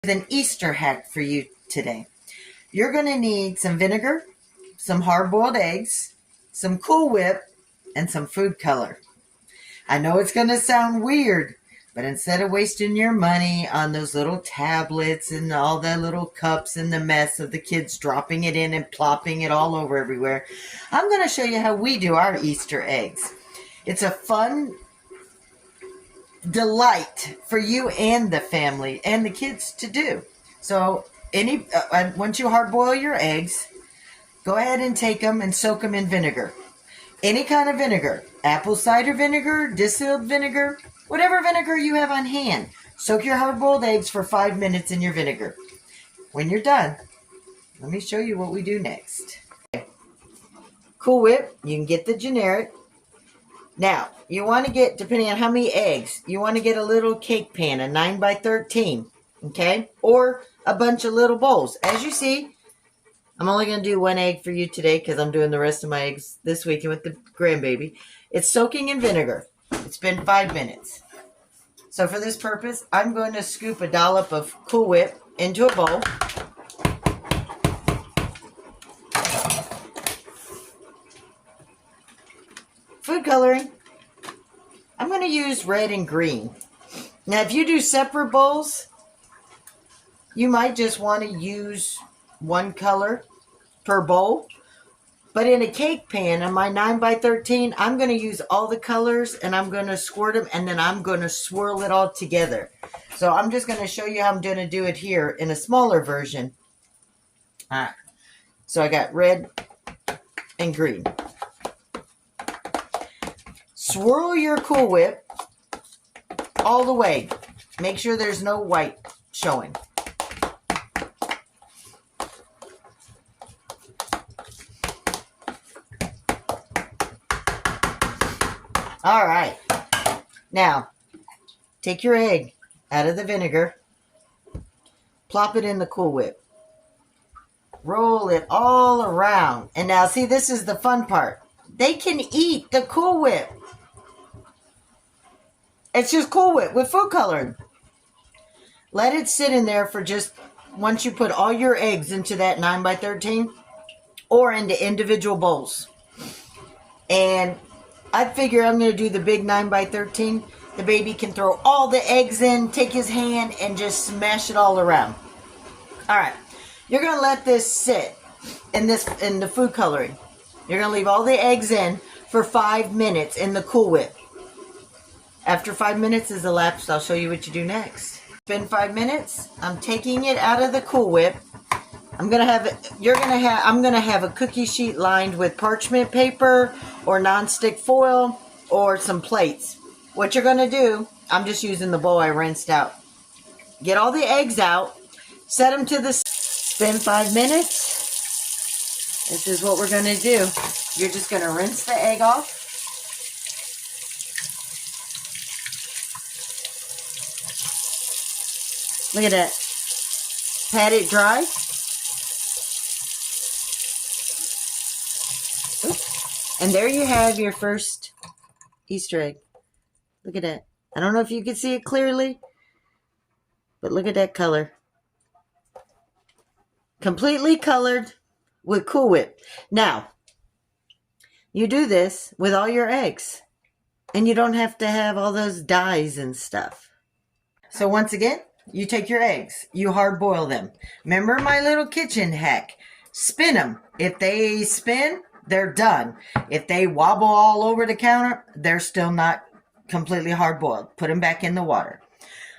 An Easter hack for you today. You're going to need some vinegar, some hard-boiled eggs, some Cool Whip, and some food color. I know it's going to sound weird, but instead of wasting your money on those little tablets and all the little cups and the mess of the kids dropping it in and plopping it all over everywhere, I'm going to show you how we do our Easter eggs. It's a fun delight for you and the family and the kids to do. So once you hard boil your eggs, go ahead and take them and soak them in vinegar. Any kind of vinegar, apple cider vinegar, distilled vinegar, whatever vinegar you have on hand. Soak your hard boiled eggs for 5 minutes in your vinegar. When you're done, let me show you what we do next. Cool Whip, you can get the generic. Now, you want to get, depending on how many eggs, you want to get a little cake pan, a 9x13, okay? Or a bunch of little bowls. As you see, I'm only going to do one egg for you today because I'm doing the rest of my eggs this weekend with the grandbaby. It's soaking in vinegar. It's been 5 minutes. So for this purpose, I'm going to scoop a dollop of Cool Whip into a bowl. Food coloring. I'm going to use red and green. Now, if you do separate bowls, you might just want to use one color per bowl. But in a cake pan, on my 9x13, I'm going to use all the colors and I'm going to squirt them and then I'm going to swirl it all together. So I'm just going to show you how I'm going to do it here in a smaller version. All right. So I got red and green. Swirl your Cool Whip all the way. Make sure there's no white showing. All right. Now, take your egg out of the vinegar. Plop it in the Cool Whip. Roll it all around. And now, see, this is the fun part. They can eat the Cool Whip. It's just Cool Whip with food coloring. Let it sit in there for just, once you put all your eggs into that 9x13 or into individual bowls. And I figure I'm going to do the big 9x13. The baby can throw all the eggs in, take his hand, and just smash it all around. All right. You're going to let this sit in the food coloring. You're going to leave all the eggs in for 5 minutes in the Cool Whip. After 5 minutes is elapsed, I'll show you what you do next. It's been 5 minutes. I'm taking it out of the Cool Whip. I'm going to have a cookie sheet lined with parchment paper or nonstick foil or some plates. What you're going to do, I'm just using the bowl I rinsed out. Get all the eggs out. Set them to the... Spend 5 minutes. This is what we're going to do. You're just going to rinse the egg off. Look at that. Pat it dry. Oops. And there you have your first Easter egg. Look at that. I don't know if you can see it clearly, but look at that color. Completely colored with Cool Whip. Now, you do this with all your eggs, and you don't have to have all those dyes and stuff. So once again, you take your eggs, you hard boil them. Remember my little kitchen hack. Spin them. If they spin, they're done. If they wobble all over the counter, they're still not completely hard boiled. Put them back in the water.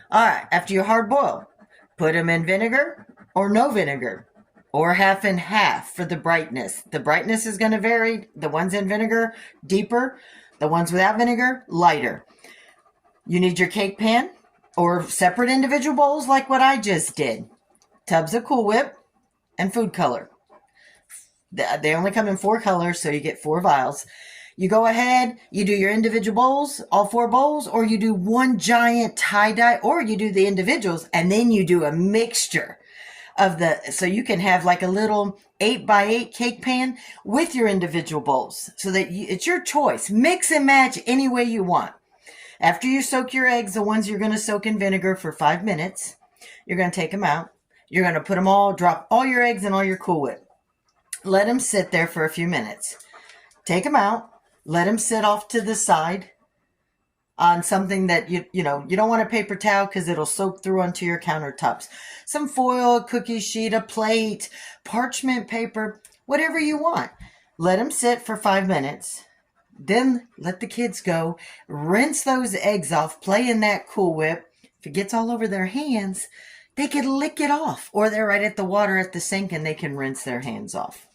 All right, after you hard boil, put them in vinegar or no vinegar or half and half for the brightness. The brightness is going to vary. The ones in vinegar, deeper. The ones without vinegar, lighter. You need your cake pan or separate individual bowls like what I just did. Tubs of Cool Whip and food color. They only come in 4 colors, so you get 4 vials. You go ahead, you do your individual bowls, all 4 bowls, or you do one giant tie-dye, or you do the individuals, and then you do a mixture of so you can have like a little 8x8 cake pan with your individual bowls, so that it's your choice. Mix and match any way you want. After you soak your eggs, the ones you're going to soak in vinegar for 5 minutes, You're going to take them out. You're going to put them all, drop all your eggs in all your Cool Whip. Let them sit there for a few minutes. Take them out. Let them sit off to the side on something that you don't want a paper towel because it'll soak through onto your countertops. Some foil, a cookie sheet, a plate, parchment paper, whatever you want. Let them sit for 5 minutes. Then let the kids go. Rinse those eggs off. Play in that Cool Whip. If it gets all over their hands, they can lick it off. Or they're right at the water at the sink and they can rinse their hands off.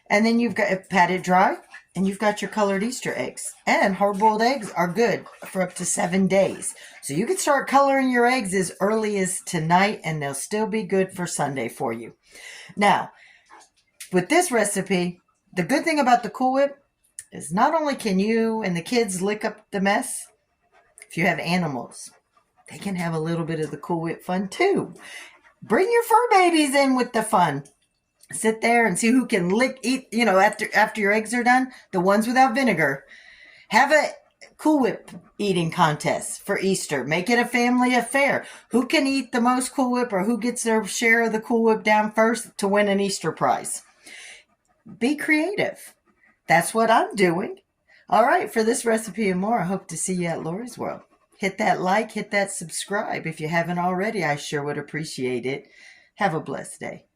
And then you've got pat it dry. And you've got your colored Easter eggs. And hard-boiled eggs are good for up to 7 days. So you can start coloring your eggs as early as tonight, and they'll still be good for Sunday for you. Now, with this recipe, the good thing about the Cool Whip is not only can you and the kids lick up the mess, if you have animals, they can have a little bit of the Cool Whip fun too. Bring your fur babies in with the fun. Sit there and see who can eat, after your eggs are done, the ones without vinegar. Have a Cool Whip eating contest for Easter. Make it a family affair. Who can eat the most Cool Whip or who gets their share of the Cool Whip down first to win an Easter prize? Be creative. That's what I'm doing. All right, for this recipe and more, I hope to see you at Lori's World. Hit that like, hit that subscribe. If you haven't already, I sure would appreciate it. Have a blessed day.